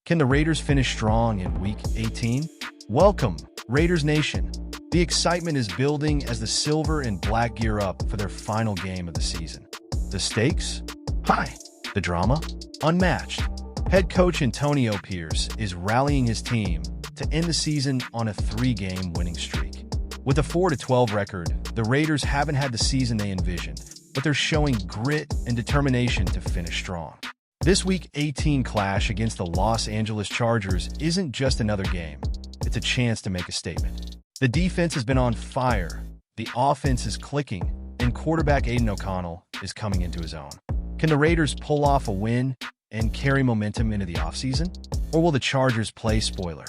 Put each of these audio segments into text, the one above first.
Can the Raiders finish strong in Week 18? Welcome, Raiders Nation. The excitement is building as the Silver and Black gear up for their final game of the season. The stakes? High. The drama? Unmatched. Head coach Antonio Pierce is rallying his team to end the season on a 3-game winning streak. With a 4-12 record, the Raiders haven't had the season they envisioned, but they're showing grit and determination to finish strong. This Week 18 clash against the Los Angeles Chargers isn't just another game. It's a chance to make a statement. The defense has been on fire, the offense is clicking, and quarterback Aidan O'Connell is coming into his own. Can the Raiders pull off a win and carry momentum into the offseason? Or will the Chargers play spoiler?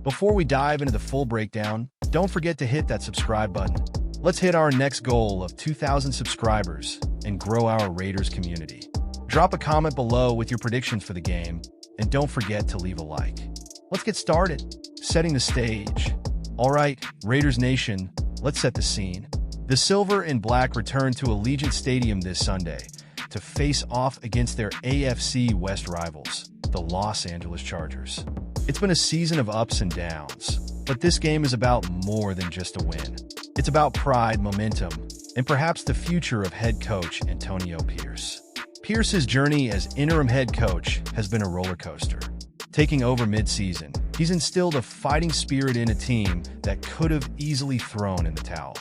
Before we dive into the full breakdown, don't forget to hit that subscribe button. Let's hit our next goal of 2,000 subscribers and grow our Raiders community. Drop a comment below with your predictions for the game, and don't forget to leave a like. Let's get started. Setting the stage. All right, Raiders Nation, let's set the scene. The Silver and Black return to Allegiant Stadium this Sunday to face off against their AFC West rivals, the Los Angeles Chargers. It's been a season of ups and downs, but this game is about more than just a win. It's about pride, momentum, and perhaps the future of head coach Antonio Pierce. Pierce's journey as interim head coach has been a roller coaster. Taking over mid-season, he's instilled a fighting spirit in a team that could have easily thrown in the towel.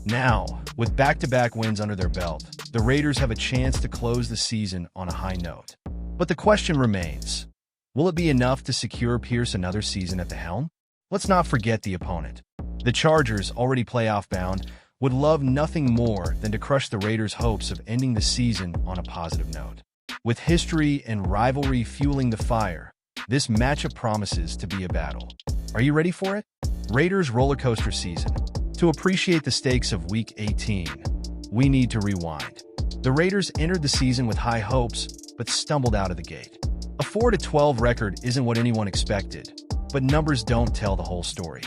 Now, with back-to-back wins under their belt, the Raiders have a chance to close the season on a high note. But the question remains, will it be enough to secure Pierce another season at the helm? Let's not forget the opponent. The Chargers, already playoff-bound, would love nothing more than to crush the Raiders' hopes of ending the season on a positive note. With history and rivalry fueling the fire, this matchup promises to be a battle. Are you ready for it? Raiders roller coaster season. To appreciate the stakes of Week 18, we need to rewind. The Raiders entered the season with high hopes, but stumbled out of the gate. A 4-12 record isn't what anyone expected, but numbers don't tell the whole story.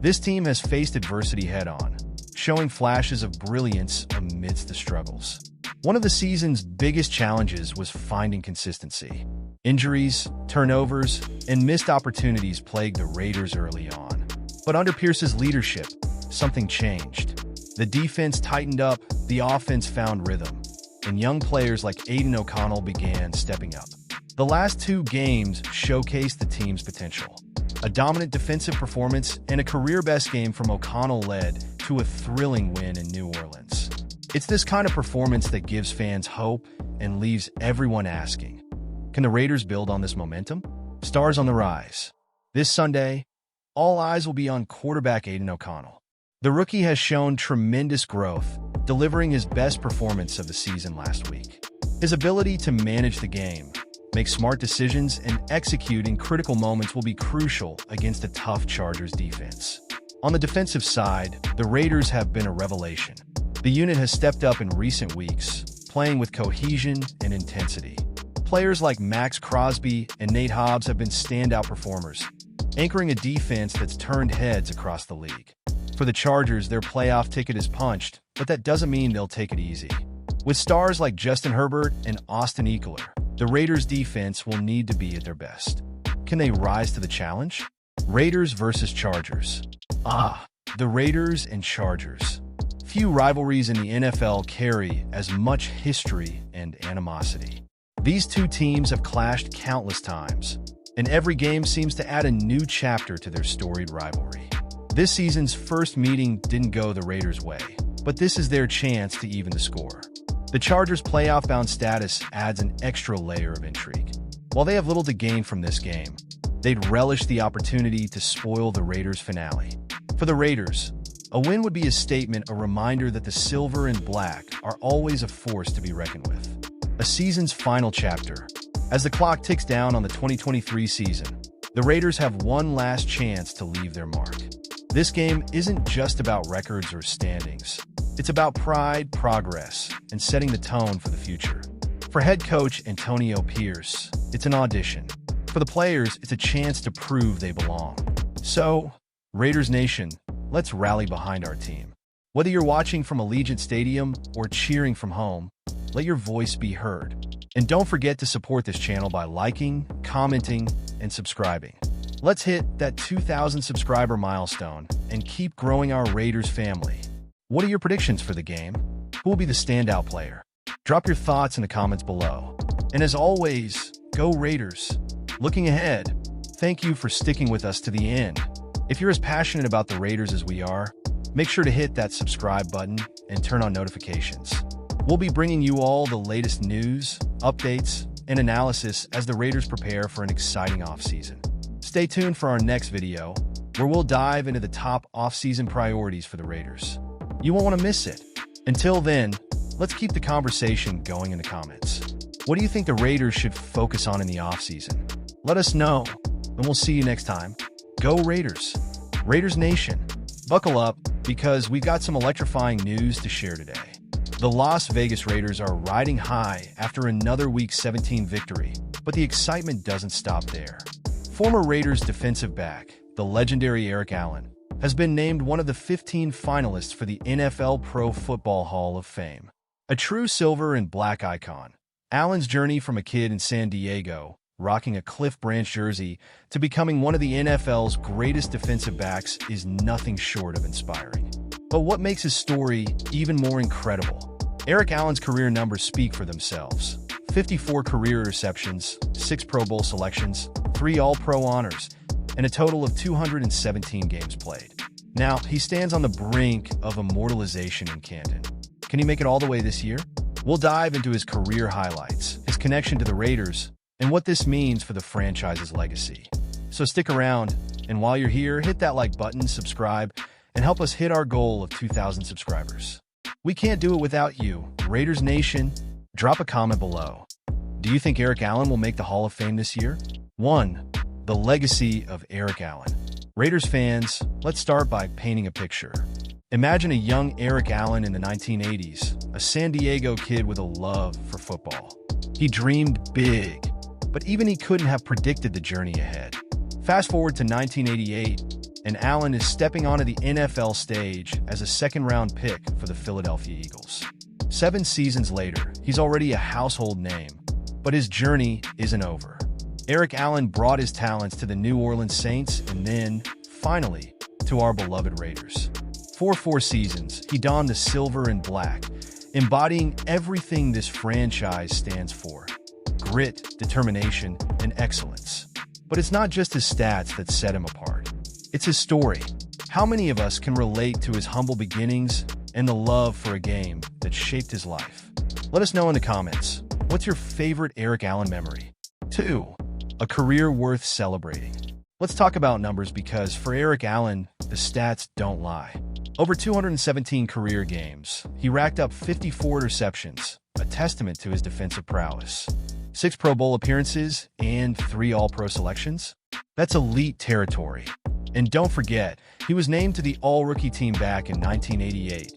This team has faced adversity head-on, showing flashes of brilliance amidst the struggles. One of the season's biggest challenges was finding consistency. Injuries, turnovers, and missed opportunities plagued the Raiders early on. But under Pierce's leadership, something changed. The defense tightened up, the offense found rhythm, and young players like Aidan O'Connell began stepping up. The last 2 games showcased the team's potential. A dominant defensive performance and a career-best game from O'Connell led to a thrilling win in New Orleans. It's this kind of performance that gives fans hope and leaves everyone asking, can the Raiders build on this momentum? Stars on the rise. This Sunday, all eyes will be on quarterback Aidan O'Connell. The rookie has shown tremendous growth, delivering his best performance of the season last week. His ability to manage the game, make smart decisions, and execute in critical moments will be crucial against a tough Chargers defense. On the defensive side, the Raiders have been a revelation. The unit has stepped up in recent weeks, playing with cohesion and intensity. Players like Max Crosby and Nate Hobbs have been standout performers, anchoring a defense that's turned heads across the league. For the Chargers, their playoff ticket is punched, but that doesn't mean they'll take it easy. With stars like Justin Herbert and Austin Ekeler, the Raiders' defense will need to be at their best. Can they rise to the challenge? Raiders versus Chargers. The Raiders and Chargers. Few rivalries in the NFL carry as much history and animosity. These 2 teams have clashed countless times, and every game seems to add a new chapter to their storied rivalry. This season's first meeting didn't go the Raiders' way, but this is their chance to even the score. The Chargers' playoff-bound status adds an extra layer of intrigue. While they have little to gain from this game, they'd relish the opportunity to spoil the Raiders' finale. For the Raiders, a win would be a statement, a reminder that the Silver and Black are always a force to be reckoned with. A season's final chapter. As the clock ticks down on the 2023 season, the Raiders have one last chance to leave their mark. This game isn't just about records or standings. It's about pride, progress, and setting the tone for the future. For head coach Antonio Pierce, it's an audition. For the players, it's a chance to prove they belong. So, Raiders Nation, let's rally behind our team. Whether you're watching from Allegiant Stadium or cheering from home, let your voice be heard. And don't forget to support this channel by liking, commenting, and subscribing. Let's hit that 2,000 subscriber milestone and keep growing our Raiders family. What are your predictions for the game? Who will be the standout player? Drop your thoughts in the comments below. And as always, go Raiders! Looking ahead, thank you for sticking with us to the end. If you're as passionate about the Raiders as we are, make sure to hit that subscribe button and turn on notifications. We'll be bringing you all the latest news, updates, and analysis as the Raiders prepare for an exciting offseason. Stay tuned for our next video, where we'll dive into the top offseason priorities for the Raiders. You won't want to miss it. Until then, let's keep the conversation going in the comments. What do you think the Raiders should focus on in the offseason? Let us know, and we'll see you next time. Go Raiders! Raiders Nation, buckle up because we've got some electrifying news to share today. The Las Vegas Raiders are riding high after another Week 17 victory, but the excitement doesn't stop there. Former Raiders defensive back, the legendary Eric Allen, has been named one of the 15 finalists for the NFL Pro Football Hall of Fame. A true silver and black icon, Allen's journey from a kid in San Diego, rocking a Cliff Branch jersey, to becoming one of the NFL's greatest defensive backs is nothing short of inspiring. But what makes his story even more incredible? Eric Allen's career numbers speak for themselves. 54 career receptions, 6 Pro Bowl selections, 3 All-Pro honors, and a total of 217 games played. Now, he stands on the brink of immortalization in Canton. Can he make it all the way this year? We'll dive into his career highlights, his connection to the Raiders, and what this means for the franchise's legacy. So stick around, and while you're here, hit that like button, subscribe, and help us hit our goal of 2,000 subscribers. We can't do it without you. Raiders Nation, drop a comment below. Do you think Eric Allen will make the Hall of Fame this year? 1. The legacy of Eric Allen. Raiders fans, let's start by painting a picture. Imagine a young Eric Allen in the 1980s, a San Diego kid with a love for football. He dreamed big, but even he couldn't have predicted the journey ahead. Fast forward to 1988, and Allen is stepping onto the NFL stage as a second-round pick for the Philadelphia Eagles. 7 seasons later, he's already a household name, but his journey isn't over. Eric Allen brought his talents to the New Orleans Saints and then, finally, to our beloved Raiders. For 4 seasons, he donned the silver and black, embodying everything this franchise stands for: grit, determination, and excellence. But it's not just his stats that set him apart. It's his story. How many of us can relate to his humble beginnings and the love for a game that shaped his life? Let us know in the comments. What's your favorite Eric Allen memory? 2. A career worth celebrating. Let's talk about numbers because for Eric Allen, the stats don't lie. Over 217 career games, he racked up 54 receptions, a testament to his defensive prowess. 6 Pro Bowl appearances and 3 All-Pro selections? That's elite territory. And don't forget, he was named to the All-Rookie team back in 1988,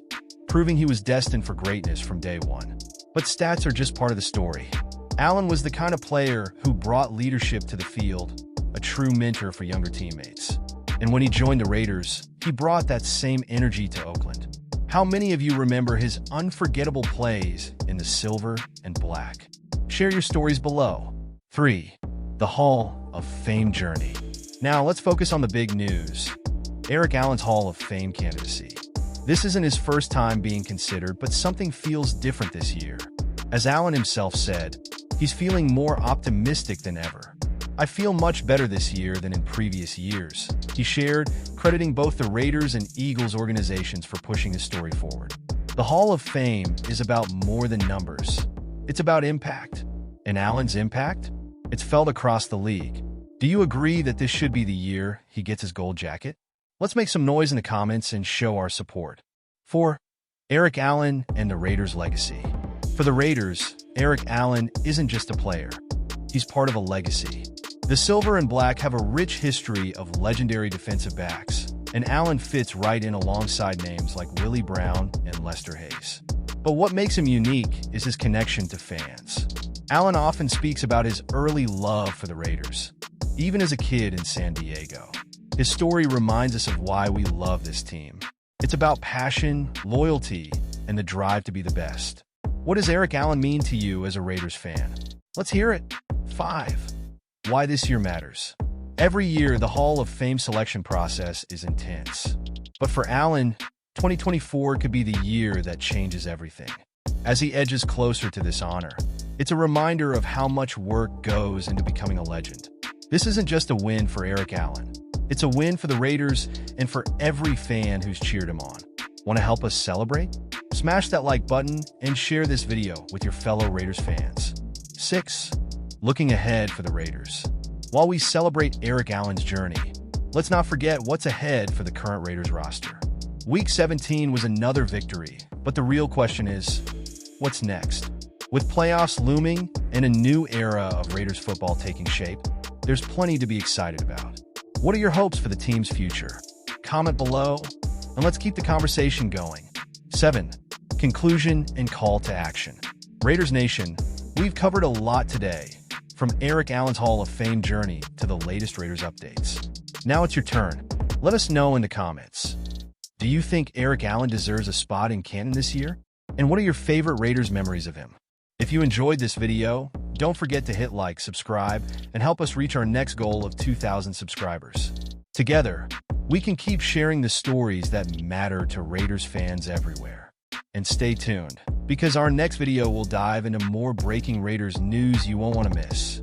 proving he was destined for greatness from day one. But stats are just part of the story. Allen was the kind of player who brought leadership to the field, a true mentor for younger teammates. And when he joined the Raiders, he brought that same energy to Oakland. How many of you remember his unforgettable plays in the silver and black? Share your stories below. 3. The Hall of Fame journey. Now let's focus on the big news: Eric Allen's Hall of Fame candidacy. This isn't his first time being considered, but something feels different this year. As Allen himself said, he's feeling more optimistic than ever. "I feel much better this year than in previous years," he shared, crediting both the Raiders and Eagles organizations for pushing his story forward. The Hall of Fame is about more than numbers. It's about impact. And Allen's impact? It's felt across the league. Do you agree that this should be the year he gets his gold jacket? Let's make some noise in the comments and show our support. 4. Eric Allen and the Raiders' legacy. For the Raiders, Eric Allen isn't just a player. He's part of a legacy. The Silver and Black have a rich history of legendary defensive backs, and Allen fits right in alongside names like Willie Brown and Lester Hayes. But what makes him unique is his connection to fans. Allen often speaks about his early love for the Raiders, even as a kid in San Diego. His story reminds us of why we love this team. It's about passion, loyalty, and the drive to be the best. What does Eric Allen mean to you as a Raiders fan? Let's hear it. 5. why this year matters. Every year, the Hall of Fame selection process is intense. But for Allen, 2024 could be the year that changes everything. As he edges closer to this honor, it's a reminder of how much work goes into becoming a legend. This isn't just a win for Eric Allen. It's a win for the Raiders and for every fan who's cheered him on. Want to help us celebrate? Smash that like button and share this video with your fellow Raiders fans. 6. Looking ahead for the Raiders. While we celebrate Eric Allen's journey, let's not forget what's ahead for the current Raiders roster. Week 17 was another victory, but the real question is, what's next? With playoffs looming and a new era of Raiders football taking shape, there's plenty to be excited about. What are your hopes for the team's future? Comment below, and let's keep the conversation going. 7. Conclusion and call to action. Raiders Nation, we've covered a lot today, from Eric Allen's Hall of Fame journey to the latest Raiders updates. Now it's your turn. Let us know in the comments. Do you think Eric Allen deserves a spot in Canton this year? And what are your favorite Raiders memories of him? If you enjoyed this video, don't forget to hit like, subscribe, and help us reach our next goal of 2,000 subscribers. Together, we can keep sharing the stories that matter to Raiders fans everywhere. And stay tuned, because our next video will dive into more breaking Raiders news you won't want to miss.